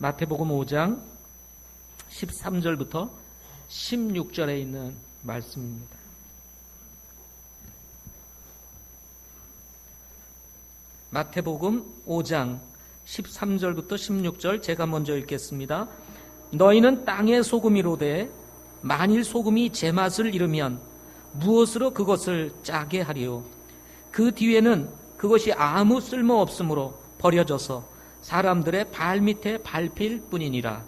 마태복음 5장 13절부터 16절에 있는 말씀입니다. 마태복음 5장 13절부터 16절 제가 먼저 읽겠습니다. 너희는 땅의 소금이로되 만일 소금이 제맛을 잃으면 무엇으로 그것을 짜게 하리요? 그 뒤에는 그것이 아무 쓸모 없으므로 버려져서 사람들의 발밑에 밟힐 뿐이니라.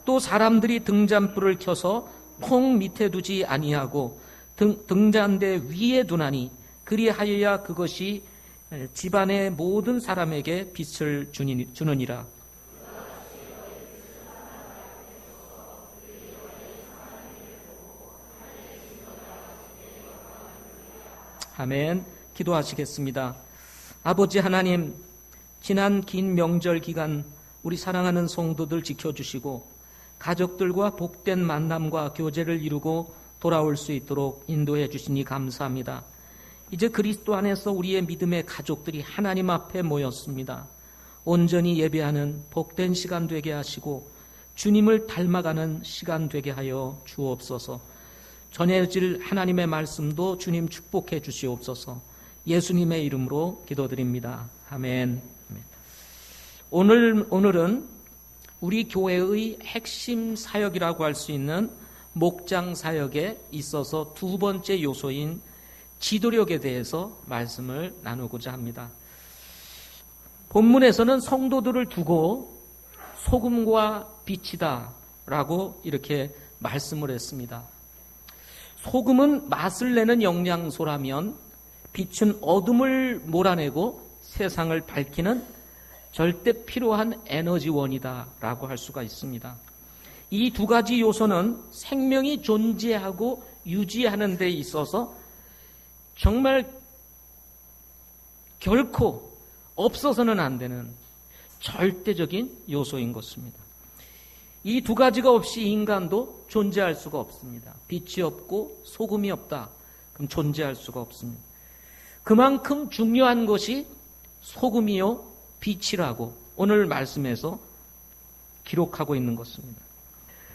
또 사람들이 등잔불을 켜서 통 밑에 두지 아니하고 등잔대 위에 두나니 그리하여야 그것이 집안의 모든 사람에게 빛을 주느니라. 아멘. 기도하시겠습니다. 아버지 하나님, 지난 긴 명절 기간 우리 사랑하는 성도들 지켜주시고 가족들과 복된 만남과 교제를 이루고 돌아올 수 있도록 인도해 주시니 감사합니다. 이제 그리스도 안에서 우리의 믿음의 가족들이 하나님 앞에 모였습니다. 온전히 예배하는 복된 시간 되게 하시고 주님을 닮아가는 시간 되게 하여 주옵소서. 전해질 하나님의 말씀도 주님 축복해 주시옵소서. 예수님의 이름으로 기도드립니다. 아멘. 오늘은 우리 교회의 핵심 사역이라고 할 수 있는 목장 사역에 있어서 두 번째 요소인 지도력에 대해서 말씀을 나누고자 합니다. 본문에서는 성도들을 두고 소금과 빛이다 라고 이렇게 말씀을 했습니다. 소금은 맛을 내는 영양소라면 빛은 어둠을 몰아내고 세상을 밝히는 절대 필요한 에너지원이다 라고 할 수가 있습니다. 이 두 가지 요소는 생명이 존재하고 유지하는 데 있어서 정말 결코 없어서는 안 되는 절대적인 요소인 것입니다. 이 두 가지가 없이 인간도 존재할 수가 없습니다. 빛이 없고 소금이 없다. 그럼 존재할 수가 없습니다. 그만큼 중요한 것이 소금이요 빛이라고 오늘 말씀에서 기록하고 있는 것입니다.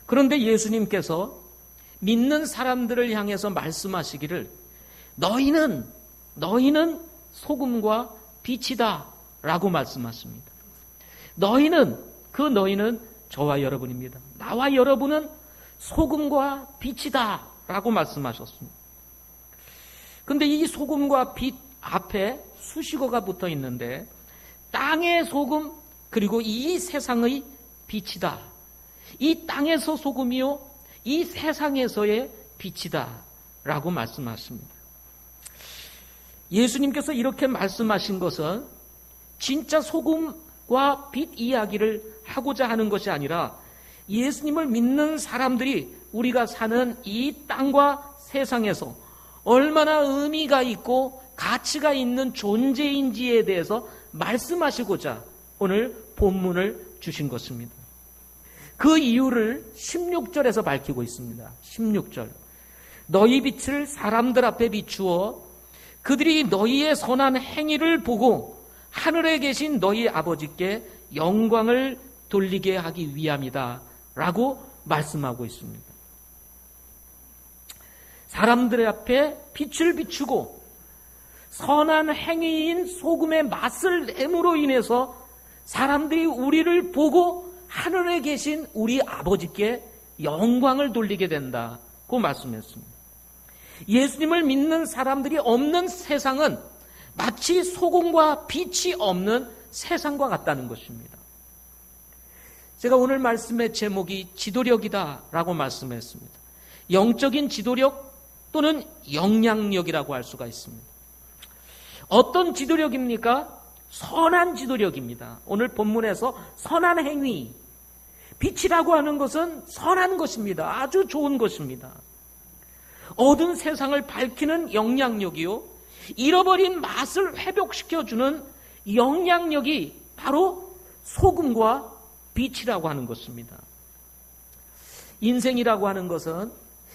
그런데 예수님께서 믿는 사람들을 향해서 말씀하시기를 너희는 소금과 빛이다 라고 말씀하십니다. 너희는 저와 여러분입니다. 나와 여러분은 소금과 빛이다 라고 말씀하셨습니다. 그런데 이 소금과 빛 앞에 수식어가 붙어 있는데 땅의 소금 그리고 이 세상의 빛이다. 이 땅에서 소금이요 이 세상에서의 빛이다 라고 말씀하십니다. 예수님께서 이렇게 말씀하신 것은 진짜 소금과 빛 이야기를 하고자 하는 것이 아니라 예수님을 믿는 사람들이 우리가 사는 이 땅과 세상에서 얼마나 의미가 있고 가치가 있는 존재인지에 대해서 말씀하시고자 오늘 본문을 주신 것입니다. 그 이유를 16절에서 밝히고 있습니다. 16절. 너희 빛을 사람들 앞에 비추어 그들이 너희의 선한 행위를 보고 하늘에 계신 너희 아버지께 영광을 돌리게 하기 위함이다 라고 말씀하고 있습니다. 사람들 앞에 빛을 비추고 선한 행위인 소금의 맛을 내므로 인해서 사람들이 우리를 보고 하늘에 계신 우리 아버지께 영광을 돌리게 된다고 말씀했습니다. 예수님을 믿는 사람들이 없는 세상은 마치 소금과 빛이 없는 세상과 같다는 것입니다. 제가 오늘 말씀의 제목이 지도력이다 라고 말씀했습니다. 영적인 지도력 또는 영향력이라고 할 수가 있습니다. 어떤 지도력입니까? 선한 지도력입니다. 오늘 본문에서 선한 행위, 빛이라고 하는 것은 선한 것입니다. 아주 좋은 것입니다. 어두운 세상을 밝히는 영향력이요, 잃어버린 맛을 회복시켜주는 영향력이 바로 소금과 빛이라고 하는 것입니다. 인생이라고 하는 것은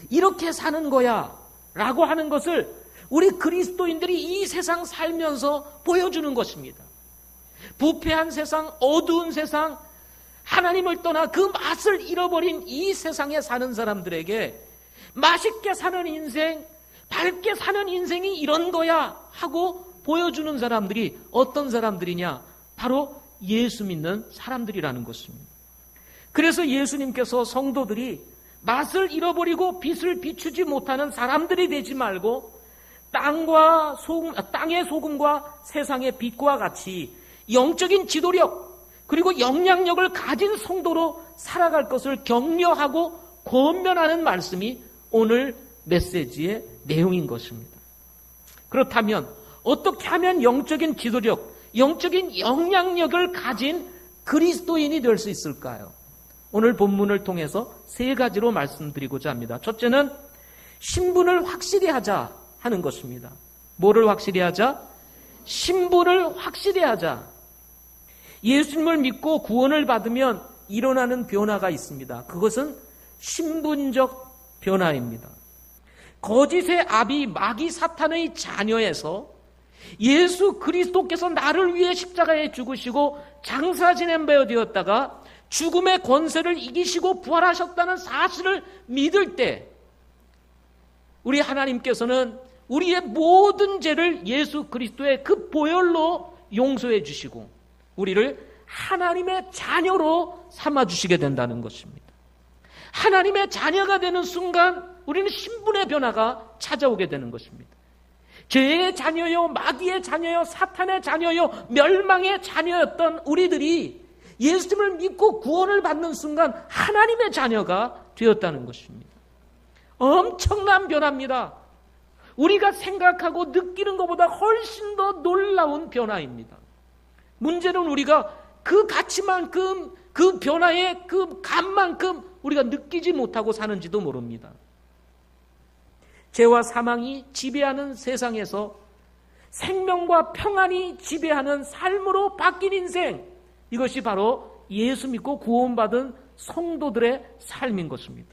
이렇게 사는 거야 라고 하는 것을 우리 그리스도인들이 이 세상 살면서 보여주는 것입니다. 부패한 세상, 어두운 세상, 하나님을 떠나 그 맛을 잃어버린 이 세상에 사는 사람들에게 맛있게 사는 인생, 밝게 사는 인생이 이런 거야 하고 보여주는 사람들이 어떤 사람들이냐? 바로 예수 믿는 사람들이라는 것입니다. 그래서 예수님께서 성도들이 맛을 잃어버리고 빛을 비추지 못하는 사람들이 되지 말고 땅의 소금과 세상의 빛과 같이 영적인 지도력 그리고 영향력을 가진 성도로 살아갈 것을 격려하고 권면하는 말씀이 오늘 메시지의 내용인 것입니다. 그렇다면 어떻게 하면 영적인 지도력, 영적인 영향력을 가진 그리스도인이 될 수 있을까요? 오늘 본문을 통해서 세 가지로 말씀드리고자 합니다. 첫째는 신분을 확실히 하자 하는 것입니다. 뭐를 확실히 하자? 신분을 확실히 하자. 예수님을 믿고 구원을 받으면 일어나는 변화가 있습니다. 그것은 신분적 변화입니다. 거짓의 아비 마귀 사탄의 자녀에서 예수 그리스도께서 나를 위해 십자가에 죽으시고 장사 지낸 바 되었다가 죽음의 권세를 이기시고 부활하셨다는 사실을 믿을 때 우리 하나님께서는 우리의 모든 죄를 예수 그리스도의 그 보혈로 용서해 주시고 우리를 하나님의 자녀로 삼아주시게 된다는 것입니다. 하나님의 자녀가 되는 순간 우리는 신분의 변화가 찾아오게 되는 것입니다. 죄의 자녀요, 마귀의 자녀요, 사탄의 자녀요, 멸망의 자녀였던 우리들이 예수님을 믿고 구원을 받는 순간 하나님의 자녀가 되었다는 것입니다. 엄청난 변화입니다. 우리가 생각하고 느끼는 것보다 훨씬 더 놀라운 변화입니다. 문제는 우리가 그 가치만큼, 그 변화의 그 감만큼 우리가 느끼지 못하고 사는지도 모릅니다. 죄와 사망이 지배하는 세상에서 생명과 평안이 지배하는 삶으로 바뀐 인생, 이것이 바로 예수 믿고 구원받은 성도들의 삶인 것입니다.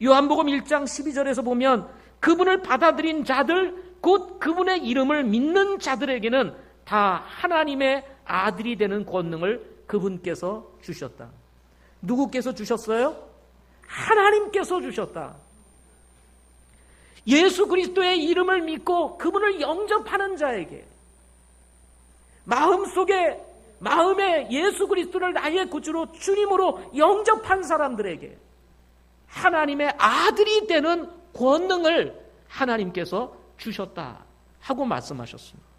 요한복음 1장 12절에서 보면 그분을 받아들인 자들, 곧 그분의 이름을 믿는 자들에게는 다 하나님의 아들이 되는 권능을 그분께서 주셨다. 누구께서 주셨어요? 하나님께서 주셨다. 예수 그리스도의 이름을 믿고 그분을 영접하는 자에게 마음에 예수 그리스도를 나의 구주로 주님으로 영접한 사람들에게 하나님의 아들이 되는 권능을 하나님께서 주셨다 하고 말씀하셨습니다.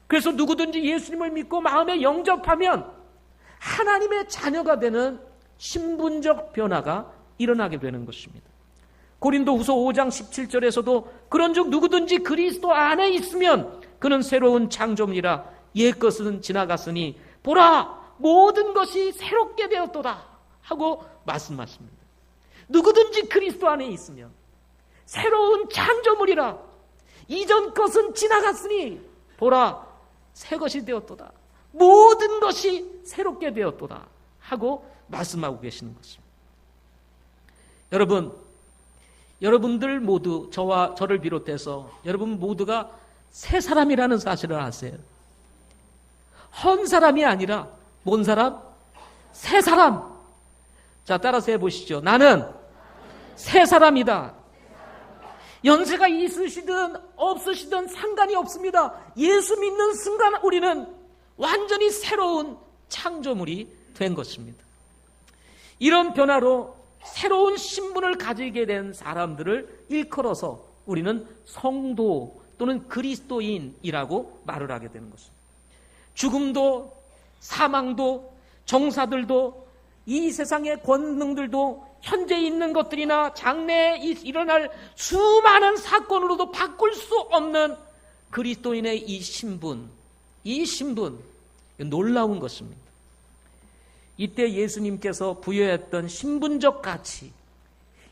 그래서 누구든지 예수님을 믿고 마음에 영접하면 하나님의 자녀가 되는 신분적 변화가 일어나게 되는 것입니다. 고린도후서 5장 17절에서도 그런즉 누구든지 그리스도 안에 있으면 그는 새로운 창조물이라 옛것은 지나갔으니 보라 모든 것이 새롭게 되었도다 하고 말씀하십니다. 누구든지 그리스도 안에 있으면 새로운 창조물이라 이전 것은 지나갔으니 보라 새 것이 되었도다. 모든 것이 새롭게 되었도다 하고 말씀하고 계시는 것입니다. 여러분들 모두 저와 저를 비롯해서 여러분 모두가 새 사람이라는 사실을 아세요? 헌 사람이 아니라 뭔 사람? 새 사람. 자, 따라서 해보시죠. 나는 새 사람이다. 연세가 있으시든 없으시든 상관이 없습니다. 예수 믿는 순간 우리는 완전히 새로운 창조물이 된 것입니다. 이런 변화로 새로운 신분을 가지게 된 사람들을 일컬어서 우리는 성도 또는 그리스도인이라고 말을 하게 되는 것입니다. 죽음도 사망도 정사들도 이 세상의 권능들도 현재 있는 것들이나 장래에 일어날 수많은 사건으로도 바꿀 수 없는 그리스도인의 이 신분 놀라운 것입니다. 이때 예수님께서 부여했던 신분적 가치,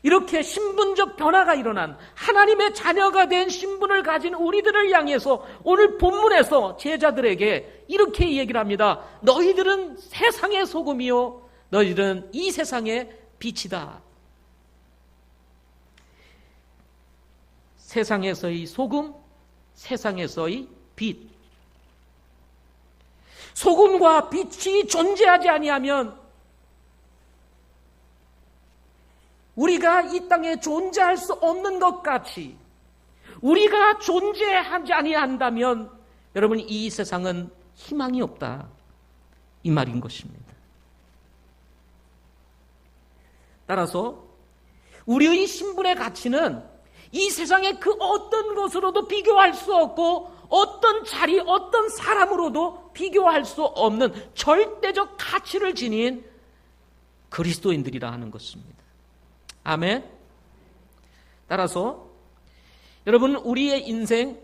이렇게 신분적 변화가 일어난 하나님의 자녀가 된 신분을 가진 우리들을 향해서 오늘 본문에서 제자들에게 이렇게 얘기를 합니다. 너희들은 세상의 소금이요 너희들은 이 세상의 빛이다. 세상에서의 소금, 세상에서의 빛. 소금과 빛이 존재하지 아니하면 우리가 이 땅에 존재할 수 없는 것 같이 우리가 존재하지 아니한다면 여러분 이 세상은 희망이 없다 이 말인 것입니다. 따라서 우리의 신분의 가치는 이 세상의 그 어떤 것으로도 비교할 수 없고 어떤 자리, 어떤 사람으로도 비교할 수 없는 절대적 가치를 지닌 그리스도인들이라 하는 것입니다. 아멘. 따라서 여러분 우리의 인생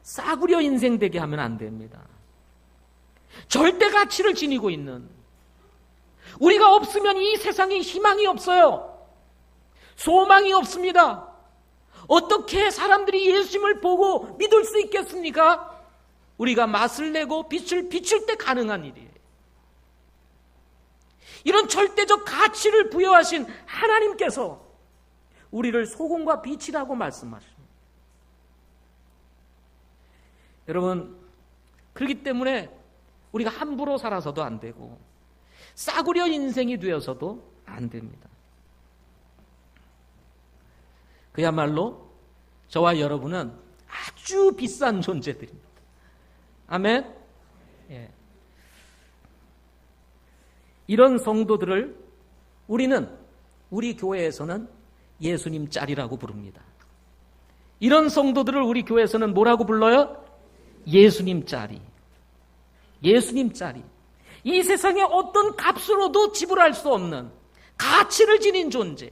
싸구려 인생 되게 하면 안 됩니다. 절대 가치를 지니고 있는 우리가 없으면 이 세상에 희망이 없어요. 소망이 없습니다. 어떻게 사람들이 예수님을 보고 믿을 수 있겠습니까? 우리가 맛을 내고 빛을 비출 때 가능한 일이에요. 이런 절대적 가치를 부여하신 하나님께서 우리를 소금과 빛이라고 말씀하십니다. 여러분, 그렇기 때문에 우리가 함부로 살아서도 안 되고 싸구려 인생이 되어서도 안 됩니다. 그야말로 저와 여러분은 아주 비싼 존재들입니다. 아멘. 예. 이런 성도들을 우리 교회에서는 예수님 짤이라고 부릅니다. 이런 성도들을 우리 교회에서는 뭐라고 불러요? 예수님 짤이. 예수님 짤이. 이 세상에 어떤 값으로도 지불할 수 없는 가치를 지닌 존재.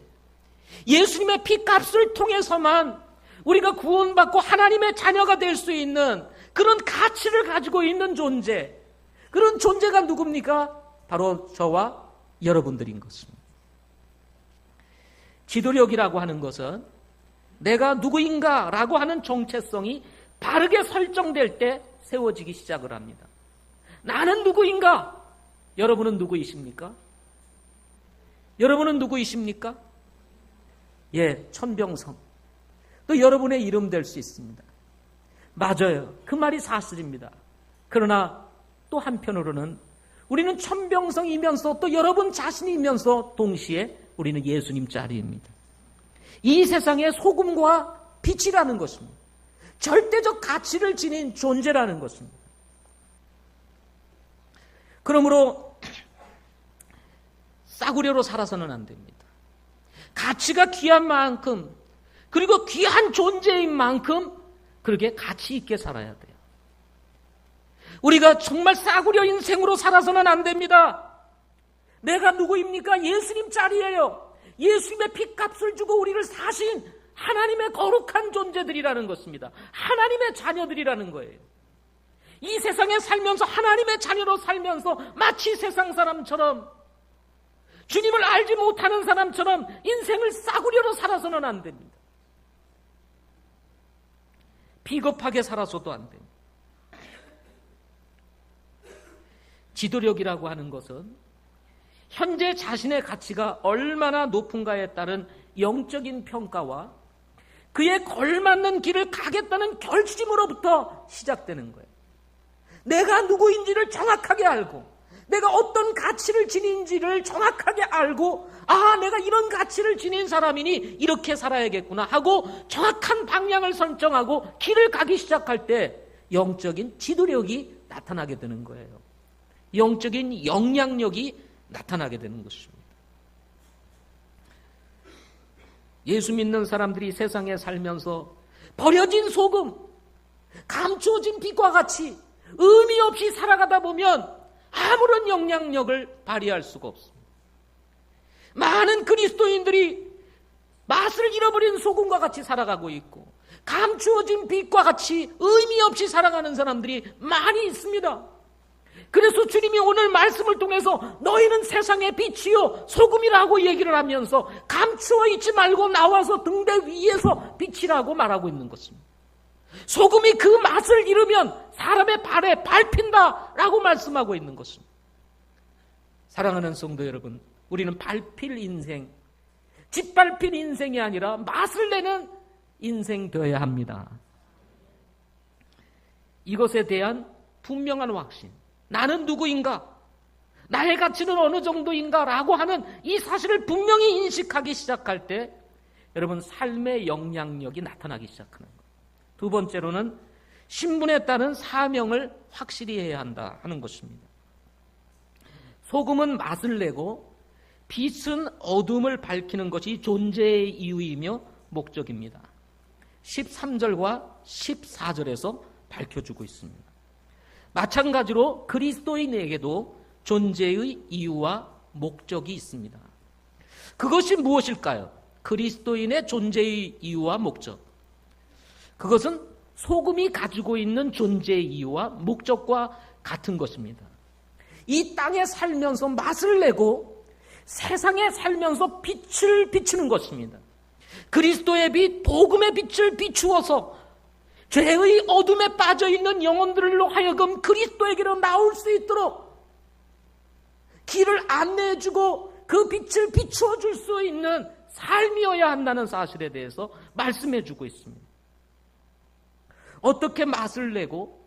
예수님의 피값을 통해서만 우리가 구원받고 하나님의 자녀가 될 수 있는 그런 가치를 가지고 있는 존재. 그런 존재가 누굽니까? 바로 저와 여러분들인 것입니다. 지도력이라고 하는 것은 내가 누구인가 라고 하는 정체성이 바르게 설정될 때 세워지기 시작을 합니다. 나는 누구인가? 여러분은 누구이십니까? 여러분은 누구이십니까? 예, 천병성. 또 여러분의 이름 될 수 있습니다. 맞아요. 그 말이 사실입니다. 그러나 또 한편으로는 우리는 천병성이면서 또 여러분 자신이면서 동시에 우리는 예수님 짤입니다. 이 세상의 소금과 빛이라는 것입니다. 절대적 가치를 지닌 존재라는 것입니다. 그러므로 싸구려로 살아서는 안 됩니다. 가치가 귀한 만큼 그리고 귀한 존재인 만큼 그렇게 가치 있게 살아야 돼요. 우리가 정말 싸구려 인생으로 살아서는 안 됩니다. 내가 누구입니까? 예수님 짤이에요. 예수님의 피값을 주고 우리를 사신 하나님의 거룩한 존재들이라는 것입니다. 하나님의 자녀들이라는 거예요. 이 세상에 살면서 하나님의 자녀로 살면서 마치 세상 사람처럼 주님을 알지 못하는 사람처럼 인생을 싸구려로 살아서는 안 됩니다. 비겁하게 살아서도 안 됩니다. 지도력이라고 하는 것은 현재 자신의 가치가 얼마나 높은가에 따른 영적인 평가와 그에 걸맞는 길을 가겠다는 결심으로부터 시작되는 거예요. 내가 누구인지를 정확하게 알고 내가 어떤 가치를 지닌지를 정확하게 알고 내가 이런 가치를 지닌 사람이니 이렇게 살아야겠구나 하고 정확한 방향을 설정하고 길을 가기 시작할 때 영적인 지도력이 나타나게 되는 거예요. 영적인 영향력이 나타나게 되는 것입니다. 예수 믿는 사람들이 세상에 살면서 버려진 소금, 감추어진 빛과 같이 의미 없이 살아가다 보면 아무런 영향력을 발휘할 수가 없습니다. 많은 그리스도인들이 맛을 잃어버린 소금과 같이 살아가고 있고 감추어진 빛과 같이 의미 없이 살아가는 사람들이 많이 있습니다. 그래서 주님이 오늘 말씀을 통해서 너희는 세상의 빛이요 소금이라고 얘기를 하면서 감추어 있지 말고 나와서 등대 위에서 빛이라고 말하고 있는 것입니다. 소금이 그 맛을 잃으면 사람의 발에 밟힌다라고 말씀하고 있는 것입니다. 사랑하는 성도 여러분, 우리는 밟힐 인생, 짓밟힐 인생이 아니라 맛을 내는 인생 되어야 합니다. 이것에 대한 분명한 확신, 나는 누구인가? 나의 가치는 어느 정도인가? 라고 하는 이 사실을 분명히 인식하기 시작할 때 여러분 삶의 영향력이 나타나기 시작하는 거예요. 두 번째로는 신분에 따른 사명을 확실히 해야 한다 하는 것입니다. 소금은 맛을 내고 빛은 어둠을 밝히는 것이 존재의 이유이며 목적입니다. 13절과 14절에서 밝혀주고 있습니다. 마찬가지로 그리스도인에게도 존재의 이유와 목적이 있습니다. 그것이 무엇일까요? 그리스도인의 존재의 이유와 목적. 그것은 소금이 가지고 있는 존재의 이유와 목적과 같은 것입니다. 이 땅에 살면서 맛을 내고 세상에 살면서 빛을 비추는 것입니다. 그리스도의 빛, 복음의 빛을 비추어서 죄의 어둠에 빠져있는 영혼들로 하여금 그리스도에게로 나올 수 있도록 길을 안내해주고 그 빛을 비추어 줄 수 있는 삶이어야 한다는 사실에 대해서 말씀해주고 있습니다. 어떻게 맛을 내고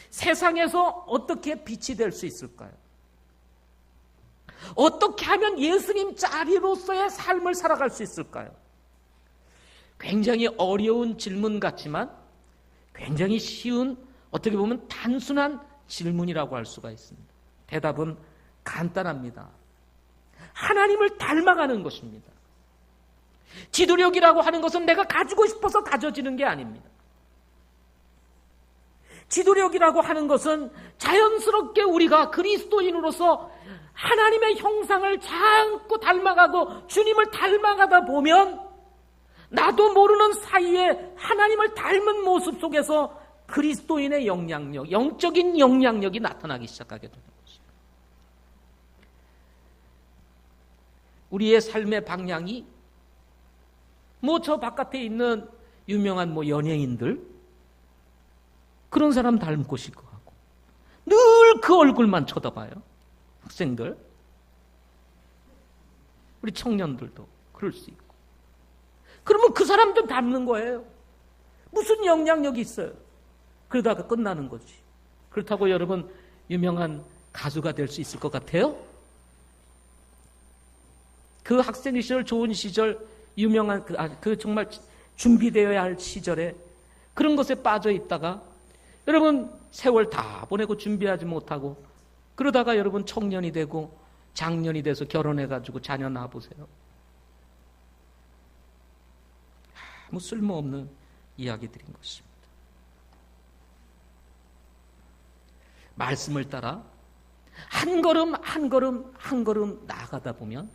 세상에서 어떻게 빛이 될 수 있을까요? 어떻게 하면 예수님 자리로서의 삶을 살아갈 수 있을까요? 굉장히 어려운 질문 같지만 굉장히 쉬운, 어떻게 보면 단순한 질문이라고 할 수가 있습니다. 대답은 간단합니다. 하나님을 닮아가는 것입니다. 지도력이라고 하는 것은 내가 가지고 싶어서 가져지는 게 아닙니다. 지도력이라고 하는 것은 자연스럽게 우리가 그리스도인으로서 하나님의 형상을 자꾸 닮아가고 주님을 닮아가다 보면 나도 모르는 사이에 하나님을 닮은 모습 속에서 그리스도인의 영향력, 영적인 영향력이 나타나기 시작하게 되는 것입니다. 우리의 삶의 방향이 저 바깥에 있는 유명한 연예인들 그런 사람 닮고 싶고 하고 늘 그 얼굴만 쳐다봐요. 학생들, 우리 청년들도 그럴 수 있고. 그러면 그 사람도 닮는 거예요. 무슨 영향력이 있어요? 그러다가 끝나는 거지. 그렇다고 여러분 유명한 가수가 될 수 있을 것 같아요? 그 학생 시절, 좋은 시절, 유명한 그 정말 준비되어야 할 시절에 그런 것에 빠져 있다가 여러분 세월 다 보내고 준비하지 못하고 그러다가 여러분 청년이 되고 장년이 돼서 결혼해가지고 자녀 낳아보세요. 아무 쓸모없는 이야기들인 것입니다. 말씀을 따라 한 걸음 한 걸음 한 걸음 나아가다 보면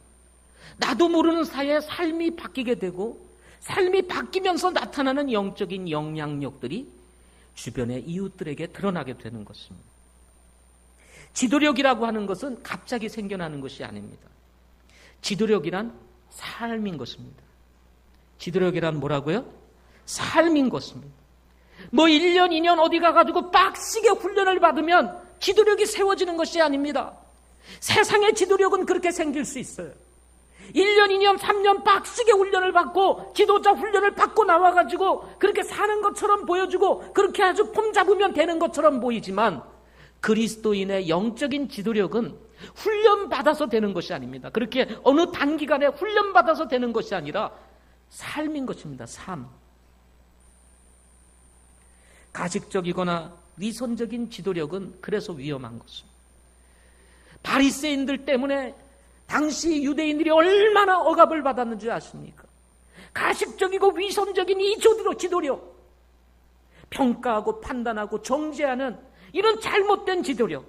나도 모르는 사이에 삶이 바뀌게 되고 삶이 바뀌면서 나타나는 영적인 영향력들이 주변의 이웃들에게 드러나게 되는 것입니다. 지도력이라고 하는 것은 갑자기 생겨나는 것이 아닙니다. 지도력이란 삶인 것입니다. 지도력이란 뭐라고요? 삶인 것입니다. 1년, 2년 어디 가가지고 빡시게 훈련을 받으면 지도력이 세워지는 것이 아닙니다. 세상의 지도력은 그렇게 생길 수 있어요. 1년, 2년, 3년 빡시게 훈련을 받고 지도자 훈련을 받고 나와가지고 그렇게 사는 것처럼 보여주고 그렇게 아주 폼 잡으면 되는 것처럼 보이지만 그리스도인의 영적인 지도력은 훈련받아서 되는 것이 아닙니다. 그렇게 어느 단기간에 훈련받아서 되는 것이 아니라 삶인 것입니다. 삶. 가식적이거나 위선적인 지도력은 그래서 위험한 것입니다. 바리새인들 때문에 당시 유대인들이 얼마나 억압을 받았는지 아십니까? 가식적이고 위선적인 이 지도력, 평가하고 판단하고 정죄하는 이런 잘못된 지도력,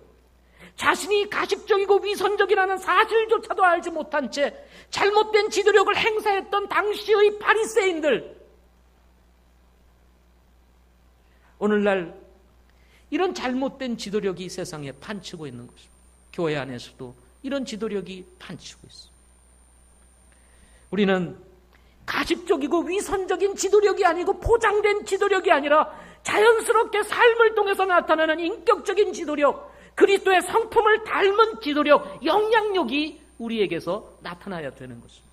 자신이 가식적이고 위선적이라는 사실조차도 알지 못한 채 잘못된 지도력을 행사했던 당시의 바리새인들, 오늘날 이런 잘못된 지도력이 세상에 판치고 있는 것입니다. 교회 안에서도 이런 지도력이 판치고 있습니다. 우리는 가식적이고 위선적인 지도력이 아니고 포장된 지도력이 아니라 자연스럽게 삶을 통해서 나타나는 인격적인 지도력, 그리스도의 성품을 닮은 지도력, 영향력이 우리에게서 나타나야 되는 것입니다.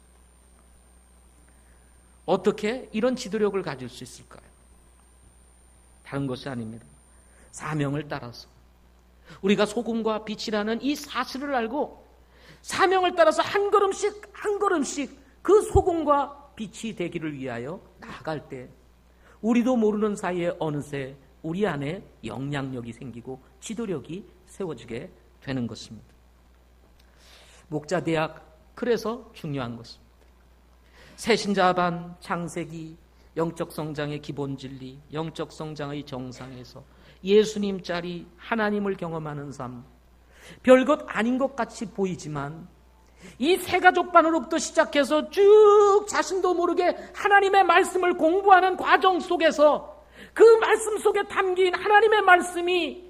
어떻게 이런 지도력을 가질 수 있을까요? 다른 것이 아닙니다. 사명을 따라서 우리가 소금과 빛이라는 이 사실을 알고 사명을 따라서 한 걸음씩 한 걸음씩 그 소금과 빛이 되기를 위하여 나아갈 때 우리도 모르는 사이에 어느새 우리 안에 영향력이 생기고 지도력이 세워지게 되는 것입니다. 목자대학, 그래서 중요한 것입니다. 새신자반, 창세기, 영적 성장의 기본 진리, 영적 성장의 정상에서 예수님 자리, 하나님을 경험하는 삶, 별것 아닌 것 같이 보이지만 이 새가족반으로부터 시작해서 쭉 자신도 모르게 하나님의 말씀을 공부하는 과정 속에서 그 말씀 속에 담긴 하나님의 말씀이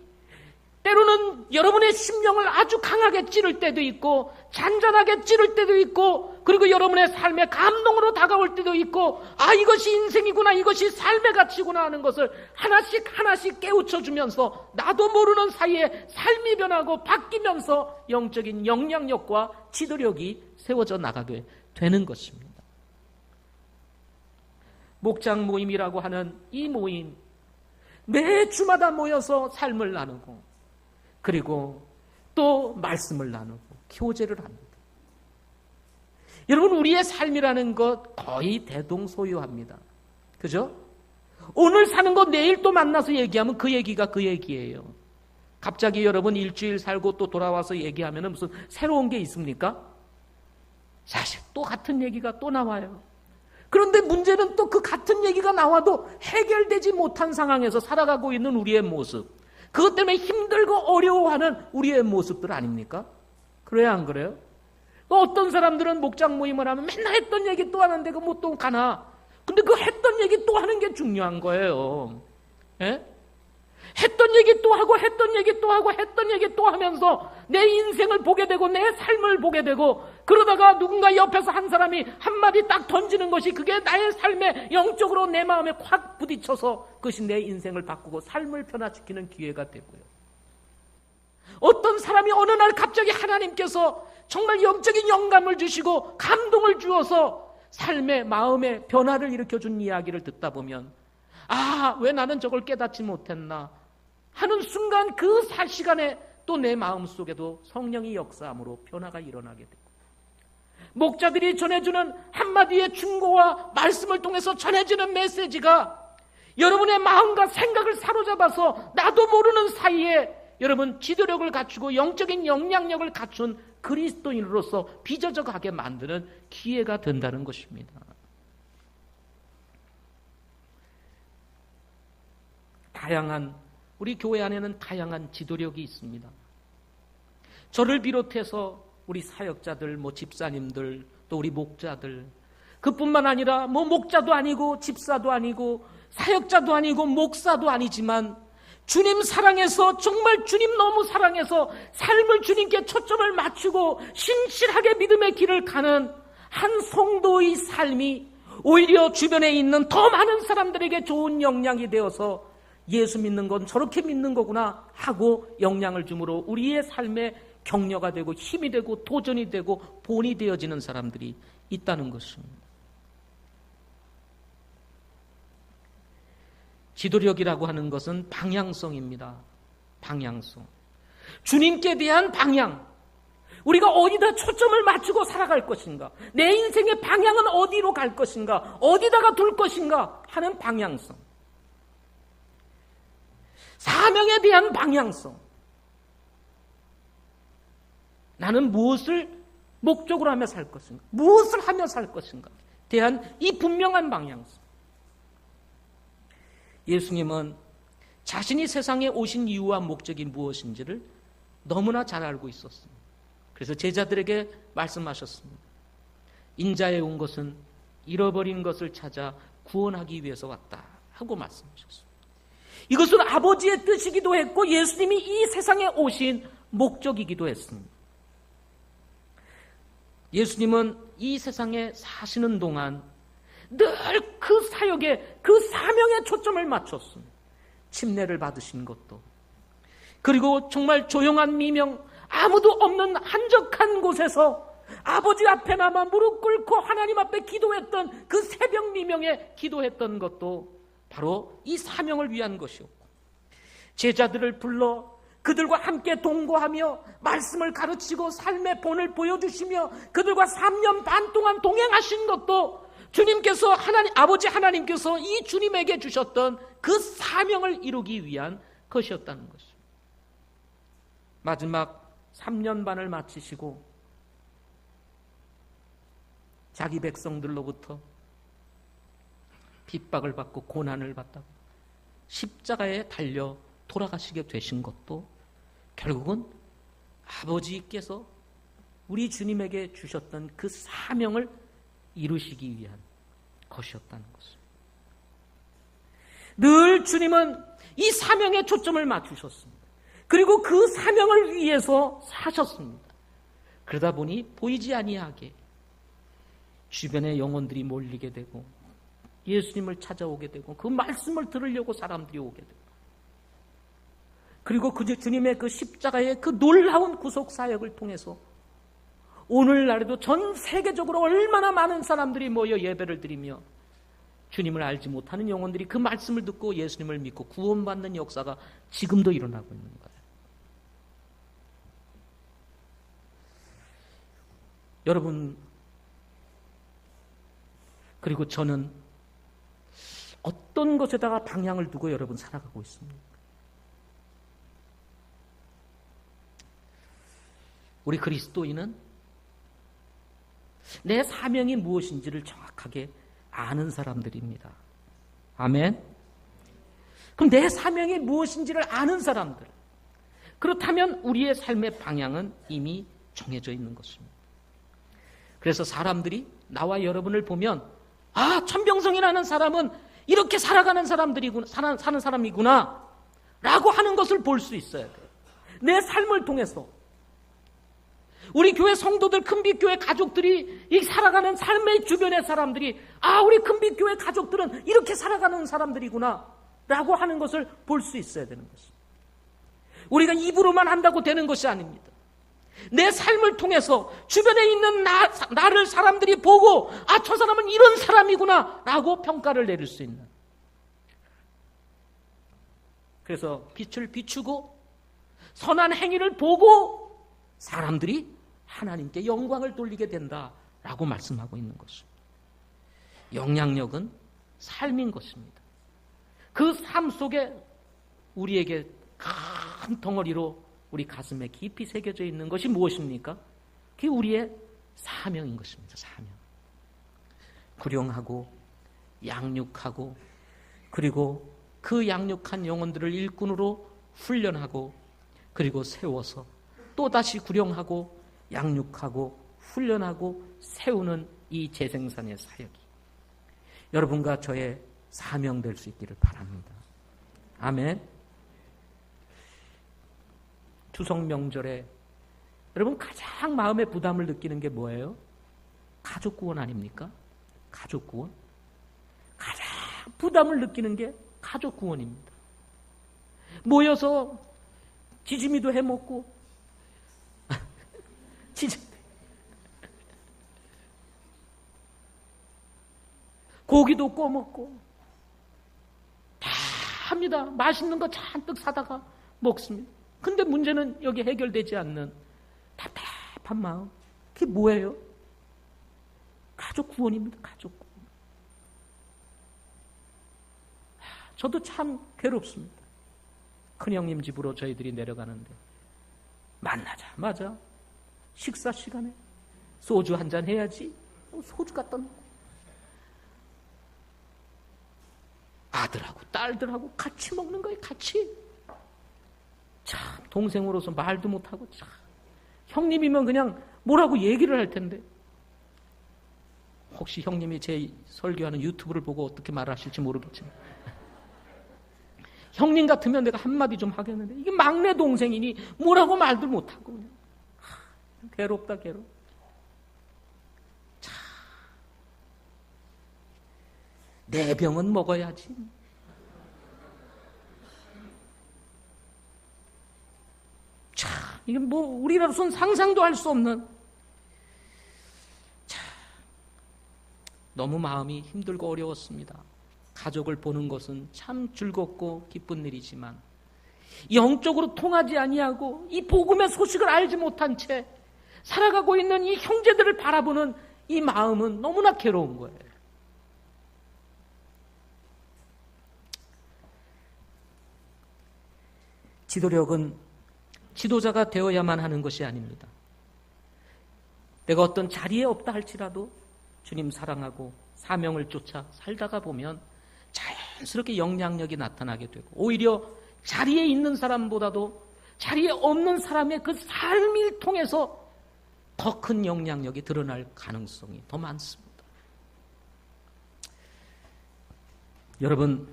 때로는 여러분의 심령을 아주 강하게 찌를 때도 있고 잔잔하게 찌를 때도 있고 그리고 여러분의 삶에 감동으로 다가올 때도 있고 이것이 인생이구나, 이것이 삶의 가치구나 하는 것을 하나씩 하나씩 깨우쳐주면서 나도 모르는 사이에 삶이 변하고 바뀌면서 영적인 영향력과 지도력이 세워져 나가게 되는 것입니다. 목장 모임이라고 하는 이 모임, 매 주마다 모여서 삶을 나누고 그리고 또 말씀을 나누고 교제를 합니다. 여러분, 우리의 삶이라는 것 거의 대동소유합니다. 그죠? 오늘 사는 거 내일 또 만나서 얘기하면 그 얘기가 그 얘기예요. 갑자기 여러분 일주일 살고 또 돌아와서 얘기하면 무슨 새로운 게 있습니까? 사실 또 같은 얘기가 또 나와요. 그런데 문제는 또 그 같은 얘기가 나와도 해결되지 못한 상황에서 살아가고 있는 우리의 모습, 그것 때문에 힘들고 어려워하는 우리의 모습들 아닙니까? 그래야 안 그래요? 어떤 사람들은 목장 모임을 하면 맨날 했던 얘기 또 하는데 그 뭐 또 가나? 근데 그 했던 얘기 또 하는 게 중요한 거예요. 예? 했던 얘기 또 하고 했던 얘기 또 하고 했던 얘기 또 하면서 내 인생을 보게 되고 내 삶을 보게 되고 그러다가 누군가 옆에서 한 사람이 한마디 딱 던지는 것이 그게 나의 삶에 영적으로 내 마음에 확 부딪혀서 그것이 내 인생을 바꾸고 삶을 변화시키는 기회가 되고요. 어떤 사람이 어느 날 갑자기 하나님께서 정말 영적인 영감을 주시고 감동을 주어서 삶의 마음의 변화를 일으켜준 이야기를 듣다 보면 왜 나는 저걸 깨닫지 못했나 하는 순간 그 시간에 또 내 마음속에도 성령이 역사함으로 변화가 일어나게 되고 목자들이 전해주는 한마디의 충고와 말씀을 통해서 전해지는 메시지가 여러분의 마음과 생각을 사로잡아서 나도 모르는 사이에 여러분 지도력을 갖추고 영적인 영향력을 갖춘 그리스도인으로서 빚어져 가게 만드는 기회가 된다는 것입니다. 우리 교회 안에는 다양한 지도력이 있습니다. 저를 비롯해서 우리 사역자들, 집사님들, 또 우리 목자들, 그뿐만 아니라 목자도 아니고 집사도 아니고 사역자도 아니고 목사도 아니지만 주님 사랑해서 정말 주님 너무 사랑해서 삶을 주님께 초점을 맞추고 신실하게 믿음의 길을 가는 한 성도의 삶이 오히려 주변에 있는 더 많은 사람들에게 좋은 영향이 되어서 예수 믿는 건 저렇게 믿는 거구나 하고 영향을 주므로 우리의 삶에 격려가 되고 힘이 되고 도전이 되고 본이 되어지는 사람들이 있다는 것입니다. 지도력이라고 하는 것은 방향성입니다. 방향성. 주님께 대한 방향. 우리가 어디다 초점을 맞추고 살아갈 것인가? 내 인생의 방향은 어디로 갈 것인가? 어디다가 둘 것인가? 하는 방향성. 사명에 대한 방향성. 나는 무엇을 목적으로 하며 살 것인가? 무엇을 하며 살 것인가? 대한 이 분명한 방향성. 예수님은 자신이 세상에 오신 이유와 목적이 무엇인지를 너무나 잘 알고 있었습니다. 그래서 제자들에게 말씀하셨습니다. 인자에 온 것은 잃어버린 것을 찾아 구원하기 위해서 왔다 하고 말씀하셨습니다. 이것은 아버지의 뜻이기도 했고 예수님이 이 세상에 오신 목적이기도 했습니다. 예수님은 이 세상에 사시는 동안 늘 그 사역에, 그 사명에 초점을 맞췄습니다. 침례를 받으신 것도, 그리고 정말 조용한 미명, 아무도 없는 한적한 곳에서 아버지 앞에나마 무릎 꿇고 하나님 앞에 기도했던 그 새벽 미명에 기도했던 것도 바로 이 사명을 위한 것이었고, 제자들을 불러 그들과 함께 동거하며 말씀을 가르치고 삶의 본을 보여주시며 그들과 3년 반 동안 동행하신 것도 주님께서 아버지 하나님께서 이 주님에게 주셨던 그 사명을 이루기 위한 것이었다는 것입니다. 마지막 3년 반을 마치시고 자기 백성들로부터 핍박을 받고 고난을 받다가 십자가에 달려 돌아가시게 되신 것도 결국은 아버지께서 우리 주님에게 주셨던 그 사명을 이루시기 위한 것이었다는 것입니다. 늘 주님은 이 사명에 초점을 맞추셨습니다. 그리고 그 사명을 위해서 사셨습니다. 그러다 보니 보이지 아니하게 주변의 영혼들이 몰리게 되고 예수님을 찾아오게 되고 그 말씀을 들으려고 사람들이 오게 되고, 그리고 그 주님의 그 십자가의 그 놀라운 구속 사역을 통해서 오늘날에도 전 세계적으로 얼마나 많은 사람들이 모여 예배를 드리며 주님을 알지 못하는 영혼들이 그 말씀을 듣고 예수님을 믿고 구원받는 역사가 지금도 일어나고 있는 거예요. 여러분, 그리고 저는 어떤 것에다가 방향을 두고 여러분 살아가고 있습니다. 우리 그리스도인은 내 사명이 무엇인지를 정확하게 아는 사람들입니다. 아멘. 그럼 내 사명이 무엇인지를 아는 사람들, 그렇다면 우리의 삶의 방향은 이미 정해져 있는 것입니다. 그래서 사람들이 나와 여러분을 보면 천병성이라는 사람은 이렇게 살아가는 사람들이구나, 사는 사람이구나 라고 하는 것을 볼 수 있어야 돼요. 내 삶을 통해서 우리 교회 성도들, 큰빛교회 가족들이 이 살아가는 삶의 주변의 사람들이 우리 큰빛교회 가족들은 이렇게 살아가는 사람들이구나 라고 하는 것을 볼 수 있어야 되는 것입니다. 우리가 입으로만 한다고 되는 것이 아닙니다. 내 삶을 통해서 주변에 있는 나를 사람들이 보고 저 사람은 이런 사람이구나 라고 평가를 내릴 수 있는, 그래서 빛을 비추고 선한 행위를 보고 사람들이 하나님께 영광을 돌리게 된다라고 말씀하고 있는 것입니다. 영향력은 삶인 것입니다. 그 삶 속에 우리에게 큰 덩어리로 우리 가슴에 깊이 새겨져 있는 것이 무엇입니까? 그게 우리의 사명인 것입니다. 사명. 구령하고 양육하고 그리고 그 양육한 영혼들을 일꾼으로 훈련하고 그리고 세워서 또다시 구령하고 양육하고 훈련하고 세우는 이 재생산의 사역이 여러분과 저의 사명될 수 있기를 바랍니다. 아멘. 추석 명절에 여러분 가장 마음의 부담을 느끼는 게 뭐예요? 가족 구원 아닙니까? 가족 구원. 가장 부담을 느끼는 게 가족 구원입니다. 모여서 지짐이도 해먹고 고기도 구워 먹고 다 합니다. 맛있는 거 잔뜩 사다가 먹습니다. 근데 문제는 여기 해결되지 않는 답답한 마음. 그게 뭐예요? 가족 구원입니다. 가족 구원. 저도 참 괴롭습니다. 큰형님 집으로 저희들이 내려가는데 만나자마자 식사 시간에 소주 한잔 해야지. 소주 갖다 놓고 아들하고 딸들하고 같이 먹는 거예요. 같이. 참 동생으로서 말도 못하고 참 형님이면 그냥 뭐라고 얘기를 할 텐데 혹시 형님이 제 설교하는 유튜브를 보고 어떻게 말하실지 모르겠지만 형님 같으면 내가 한마디 좀 하겠는데 이게 막내 동생이니 뭐라고 말도 못하고 그냥 괴롭다 괴로워. 참 내 병은 먹어야지. 참 이게 뭐 우리로서는 상상도 할 수 없는 너무 마음이 힘들고 어려웠습니다. 가족을 보는 것은 참 즐겁고 기쁜 일이지만 영적으로 통하지 아니하고 이 복음의 소식을 알지 못한 채 살아가고 있는 이 형제들을 바라보는 이 마음은 너무나 괴로운 거예요. 지도력은 지도자가 되어야만 하는 것이 아닙니다. 내가 어떤 자리에 없다 할지라도 주님 사랑하고 사명을 쫓아 살다가 보면 자연스럽게 영향력이 나타나게 되고 오히려 자리에 있는 사람보다도 자리에 없는 사람의 그 삶을 통해서 더 큰 영향력이 드러날 가능성이 더 많습니다. 여러분,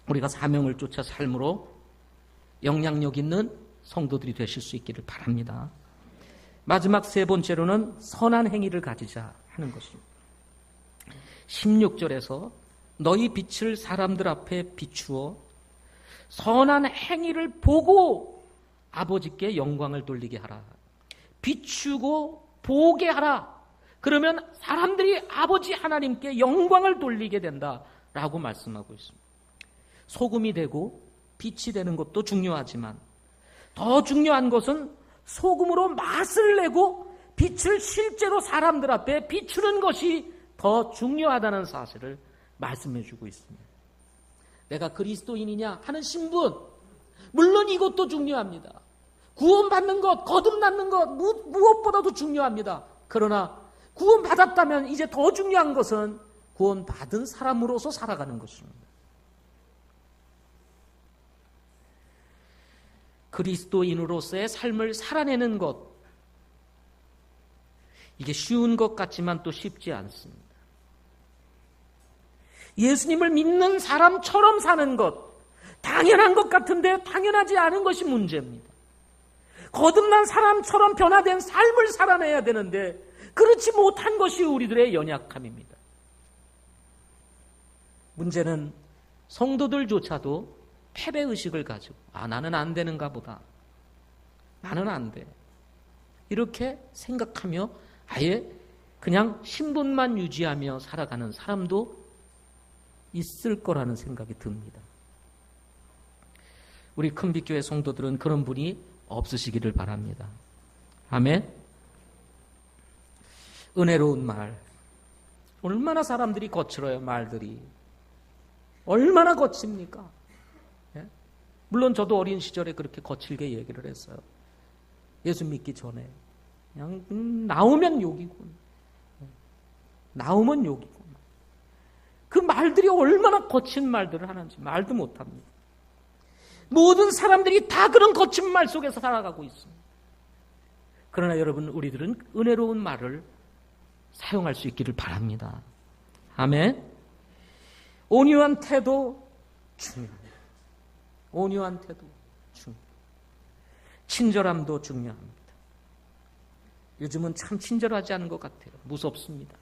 우리가 사명을 쫓아 삶으로 영향력 있는 성도들이 되실 수 있기를 바랍니다. 마지막 세 번째로는 선한 행위를 가지자 하는 것입니다. 16절에서 너희 빛을 사람들 앞에 비추어 선한 행위를 보고 아버지께 영광을 돌리게 하라. 비추고 보게 하라. 그러면 사람들이 아버지 하나님께 영광을 돌리게 된다라고 말씀하고 있습니다. 소금이 되고 빛이 되는 것도 중요하지만 더 중요한 것은 소금으로 맛을 내고 빛을 실제로 사람들 앞에 비추는 것이 더 중요하다는 사실을 말씀해 주고 있습니다. 내가 그리스도인이냐 하는 신분, 물론 이것도 중요합니다. 구원받는 것, 거듭나는 것 무엇보다도 중요합니다. 그러나 구원받았다면 이제 더 중요한 것은 구원받은 사람으로서 살아가는 것입니다. 그리스도인으로서의 삶을 살아내는 것, 이게 쉬운 것 같지만 또 쉽지 않습니다. 예수님을 믿는 사람처럼 사는 것, 당연한 것 같은데 당연하지 않은 것이 문제입니다. 거듭난 사람처럼 변화된 삶을 살아내야 되는데 그렇지 못한 것이 우리들의 연약함입니다. 문제는 성도들조차도 패배의식을 가지고 나는 안 되는가 보다. 나는 안 돼. 이렇게 생각하며 아예 그냥 신분만 유지하며 살아가는 사람도 있을 거라는 생각이 듭니다. 우리 큰빛교회 성도들은 그런 분이 없으시기를 바랍니다. 아멘. 은혜로운 말. 얼마나 사람들이 거칠어요, 말들이. 얼마나 거칩니까? 예? 물론 저도 어린 시절에 그렇게 거칠게 얘기를 했어요. 예수 믿기 전에. 그냥 나오면 욕이군. 나오면 욕이군. 그 말들이 얼마나 거친 말들을 하는지 말도 못합니다. 모든 사람들이 다 그런 거친 말 속에서 살아가고 있습니다. 그러나 여러분, 우리들은 은혜로운 말을 사용할 수 있기를 바랍니다. 아멘. 온유한 태도 중요합니다. 온유한 태도 중요합니다. 친절함도 중요합니다. 요즘은 참 친절하지 않은 것 같아요. 무섭습니다.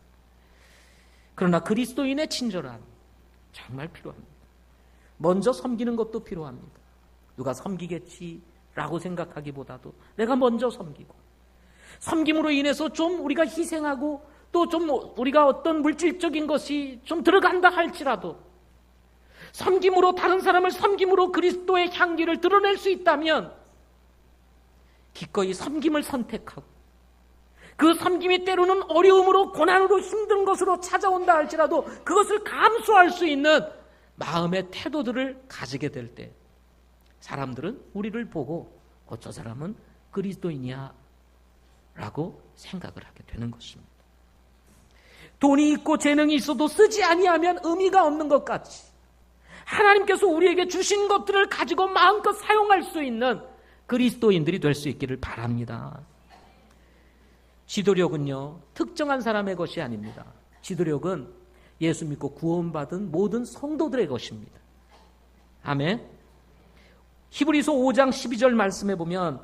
그러나 그리스도인의 친절함 정말 필요합니다. 먼저 섬기는 것도 필요합니다. 누가 섬기겠지라고 생각하기보다도 내가 먼저 섬기고, 섬김으로 인해서 좀 우리가 희생하고 또 좀 우리가 어떤 물질적인 것이 좀 들어간다 할지라도 섬김으로, 다른 사람을 섬김으로 그리스도의 향기를 드러낼 수 있다면 기꺼이 섬김을 선택하고, 그 섬김이 때로는 어려움으로 고난으로 힘든 것으로 찾아온다 할지라도 그것을 감수할 수 있는 마음의 태도들을 가지게 될 때 사람들은 우리를 보고 저 사람은 그리스도인이야 라고 생각을 하게 되는 것입니다. 돈이 있고 재능이 있어도 쓰지 아니하면 의미가 없는 것 같이 하나님께서 우리에게 주신 것들을 가지고 마음껏 사용할 수 있는 그리스도인들이 될 수 있기를 바랍니다. 지도력은요, 특정한 사람의 것이 아닙니다. 지도력은 예수 믿고 구원받은 모든 성도들의 것입니다. 아멘. 히브리서 5장 12절 말씀에 보면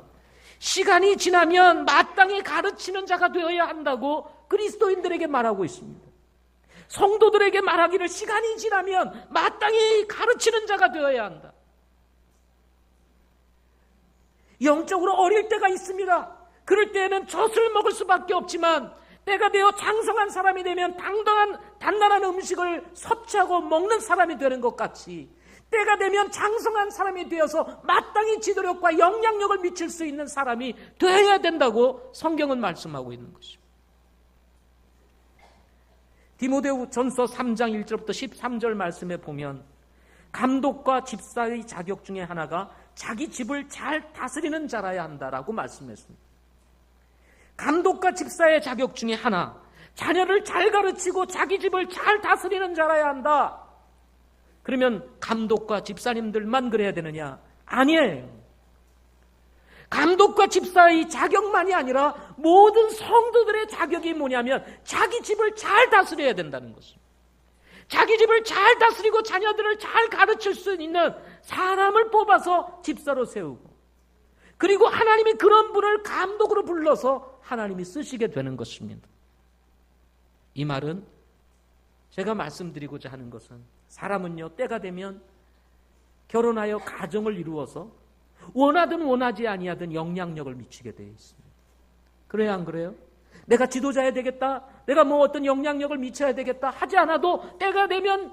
시간이 지나면 마땅히 가르치는 자가 되어야 한다고 그리스도인들에게 말하고 있습니다. 성도들에게 말하기를 시간이 지나면 마땅히 가르치는 자가 되어야 한다. 영적으로 어릴 때가 있습니다. 그럴 때에는 젖을 먹을 수밖에 없지만 때가 되어 장성한 사람이 되면 단단한 음식을 섭취하고 먹는 사람이 되는 것 같이 때가 되면 장성한 사람이 되어서 마땅히 지도력과 영향력을 미칠 수 있는 사람이 되어야 된다고 성경은 말씀하고 있는 것입니다. 디모데후전서 3장 1절부터 13절 말씀에 보면 감독과 집사의 자격 중에 하나가 자기 집을 잘 다스리는 자라야 한다라고 말씀했습니다. 감독과 집사의 자격 중에 하나, 자녀를 잘 가르치고 자기 집을 잘 다스리는 자라야 한다. 그러면 감독과 집사님들만 그래야 되느냐? 아니에요. 감독과 집사의 자격만이 아니라 모든 성도들의 자격이 뭐냐면 자기 집을 잘 다스려야 된다는 것입니다. 자기 집을 잘 다스리고 자녀들을 잘 가르칠 수 있는 사람을 뽑아서 집사로 세우고, 그리고 하나님이 그런 분을 감독으로 불러서 하나님이 쓰시게 되는 것입니다. 이 말은 제가 말씀드리고자 하는 것은 사람은요, 때가 되면 결혼하여 가정을 이루어서 원하든 원하지 아니하든 영향력을 미치게 되어 있습니다. 그래야 안 그래요? 내가 지도자야 되겠다, 내가 뭐 어떤 영향력을 미쳐야 되겠다 하지 않아도 때가 되면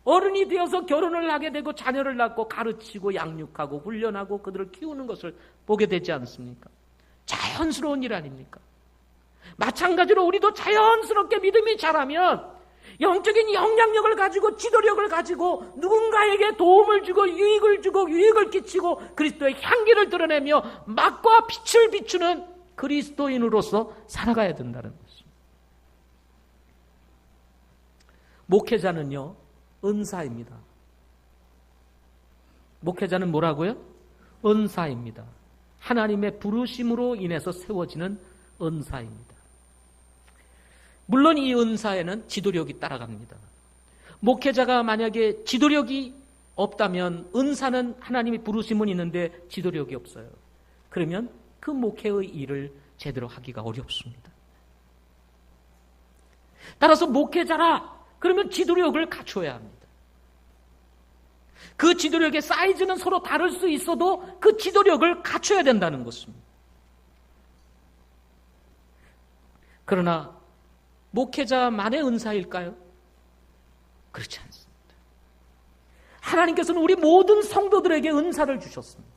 어른이 되어서 결혼을 하게 되고 자녀를 낳고 가르치고 양육하고 훈련하고 그들을 키우는 것을 보게 되지 않습니까? 자연스러운 일 아닙니까? 마찬가지로 우리도 자연스럽게 믿음이 자라면 영적인 영향력을 가지고 지도력을 가지고 누군가에게 도움을 주고 유익을 끼치고 그리스도의 향기를 드러내며 맛과 빛을 비추는 그리스도인으로서 살아가야 된다는 것입니다. 목회자는요, 은사입니다. 목회자는 뭐라고요? 은사입니다. 하나님의 부르심으로 인해서 세워지는 은사입니다. 물론 이 은사에는 지도력이 따라갑니다. 목회자가 만약에 지도력이 없다면 은사는 하나님의 부르심은 있는데 지도력이 없어요. 그러면 그 목회의 일을 제대로 하기가 어렵습니다. 따라서 목회자라 그러면 지도력을 갖춰야 합니다. 그 지도력의 사이즈는 서로 다를 수 있어도 그 지도력을 갖춰야 된다는 것입니다. 그러나 목회자만의 은사일까요? 그렇지 않습니다. 하나님께서는 우리 모든 성도들에게 은사를 주셨습니다.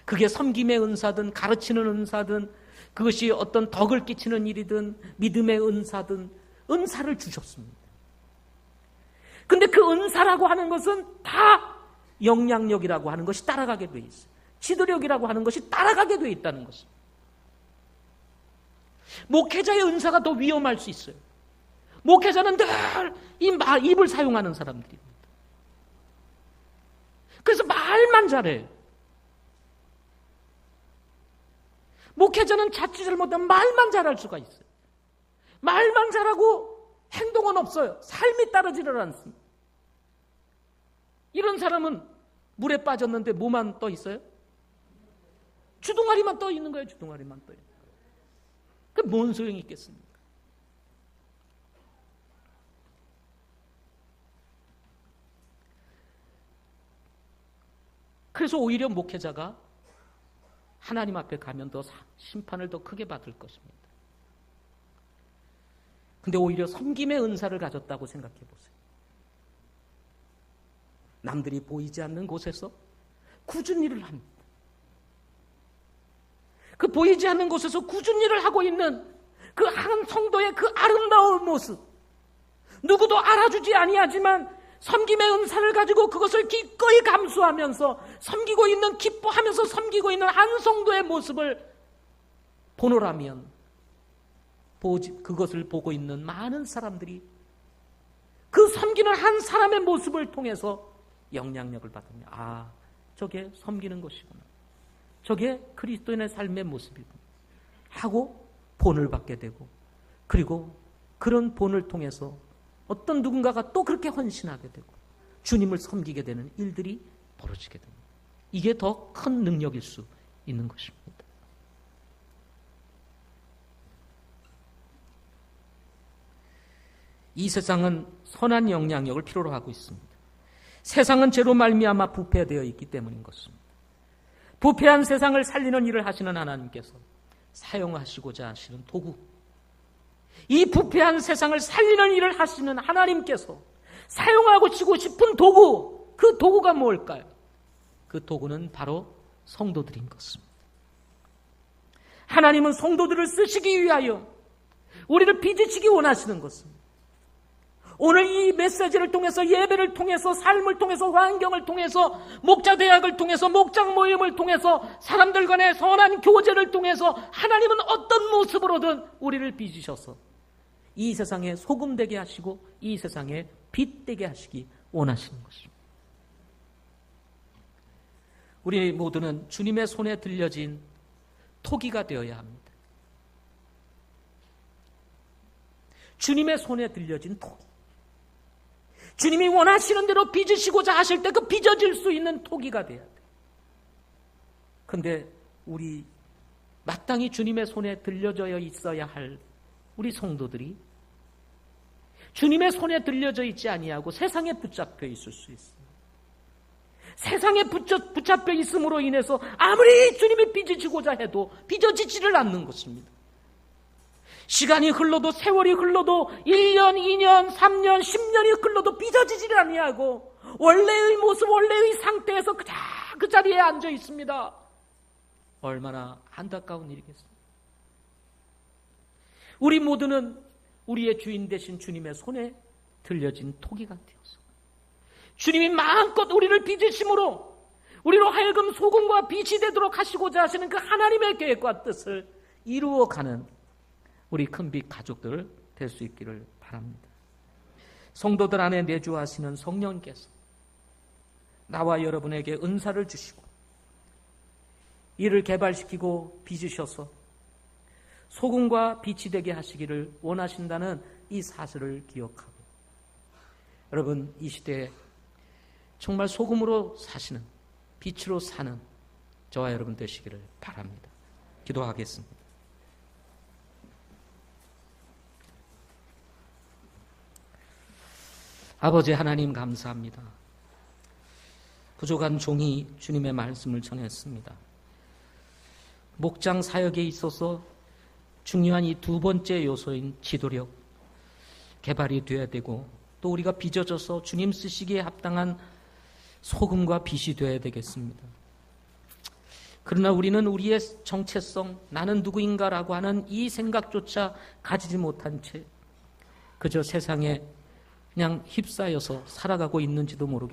그게 섬김의 은사든 가르치는 은사든 그것이 어떤 덕을 끼치는 일이든 믿음의 은사든 은사를 주셨습니다. 근데 그 은사라고 하는 것은 다 영향력이라고 하는 것이 따라가게 돼 있어요. 지도력이라고 하는 것이 따라가게 돼 있다는 것입니다. 목회자의 은사가 더 위험할 수 있어요. 목회자는 늘 입을 사용하는 사람들입니다. 그래서 말만 잘해요. 목회자는 자칫 잘못하면 말만 잘할 수가 있어요. 말만 잘하고 행동은 없어요. 삶이 따르지를 않습니다. 이런 사람은 물에 빠졌는데 뭐만 떠 있어요? 주둥아리만 떠 있는 거예요. 주둥아리만 떠 있는 거예요. 그게 뭔 소용이 있겠습니까? 그래서 오히려 목회자가 하나님 앞에 가면 더 심판을 더 크게 받을 것입니다. 근데 오히려 섬김의 은사를 가졌다고 생각해 보세요. 남들이 보이지 않는 곳에서 굳은 일을 합니다. 그 보이지 않는 곳에서 굳은 일을 하고 있는 그 한 성도의 그 아름다운 모습, 누구도 알아주지 아니하지만 섬김의 은사를 가지고 그것을 기꺼이 감수하면서 섬기고 있는, 기뻐하면서 섬기고 있는 한 성도의 모습을 보노라면 그것을 보고 있는 많은 사람들이 그 섬기는 한 사람의 모습을 통해서 영향력을 받으며 저게 섬기는 것이구나, 저게 그리스도인의 삶의 모습이구나 하고 본을 받게 되고, 그리고 그런 본을 통해서 어떤 누군가가 또 그렇게 헌신하게 되고 주님을 섬기게 되는 일들이 벌어지게 됩니다. 이게 더 큰 능력일 수 있는 것입니다. 이 세상은 선한 영향력을 필요로 하고 있습니다. 세상은 죄로 말미암아 부패되어 있기 때문인 것입니다. 부패한 세상을 살리는 일을 하시는 하나님께서 사용하시고자 하시는 도구, 이 부패한 세상을 살리는 일을 하시는 하나님께서 사용하고 치고 싶은 도구, 그 도구가 뭘까요? 그 도구는 바로 성도들인 것입니다. 하나님은 성도들을 쓰시기 위하여 우리를 빚으시기 원하시는 것입니다. 오늘 이 메시지를 통해서, 예배를 통해서, 삶을 통해서, 환경을 통해서, 목자 대학을 통해서, 목장 모임을 통해서, 사람들 간의 선한 교제를 통해서 하나님은 어떤 모습으로든 우리를 빚으셔서 이 세상에 소금 되게 하시고 이 세상에 빛 되게 하시기 원하시는 것입니다. 우리 모두는 주님의 손에 들려진 토기가 되어야 합니다. 주님의 손에 들려진 토기. 주님이 원하시는 대로 빚으시고자 하실 때 그 빚어질 수 있는 토기가 돼야 돼요. 그런데 우리 마땅히 주님의 손에 들려져 있어야 할 우리 성도들이 주님의 손에 들려져 있지 아니하고 세상에 붙잡혀 있을 수 있습니다. 세상에 붙잡혀 있음으로 인해서 아무리 주님이 빚으시고자 해도 빚어지지를 않는 것입니다. 시간이 흘러도, 세월이 흘러도 1년, 2년, 3년, 10년이 흘러도 빚어지지를 아니하고 원래의 모습, 원래의 상태에서 그 자리에 앉아 있습니다. 얼마나 안타까운 일이겠습니까? 우리 모두는 우리의 주인 되신 주님의 손에 들려진 토기가 되어서 주님이 마음껏 우리를 빚으심으로 우리로 하여금 소금과 빛이 되도록 하시고자 하시는 그 하나님의 계획과 뜻을 이루어가는 우리 큰빛 가족들 될 수 있기를 바랍니다. 성도들 안에 내주하시는 성령께서 나와 여러분에게 은사를 주시고 이를 개발시키고 빚으셔서 소금과 빛이 되게 하시기를 원하신다는 이 사실을 기억하고, 여러분 이 시대에 정말 소금으로 사시는, 빛으로 사는 저와 여러분 되시기를 바랍니다. 기도하겠습니다. 아버지 하나님 감사합니다. 부족한 종이 주님의 말씀을 전했습니다. 목장 사역에 있어서 중요한 이 두 번째 요소인 지도력 개발이 되어야 되고, 또 우리가 빚어져서 주님 쓰시기에 합당한 소금과 빛이 되어야 되겠습니다. 그러나 우리는 우리의 정체성, 나는 누구인가라고 하는 이 생각조차 가지지 못한 채 그저 세상에 그냥 휩싸여서 살아가고 있는지도 모르겠습니다.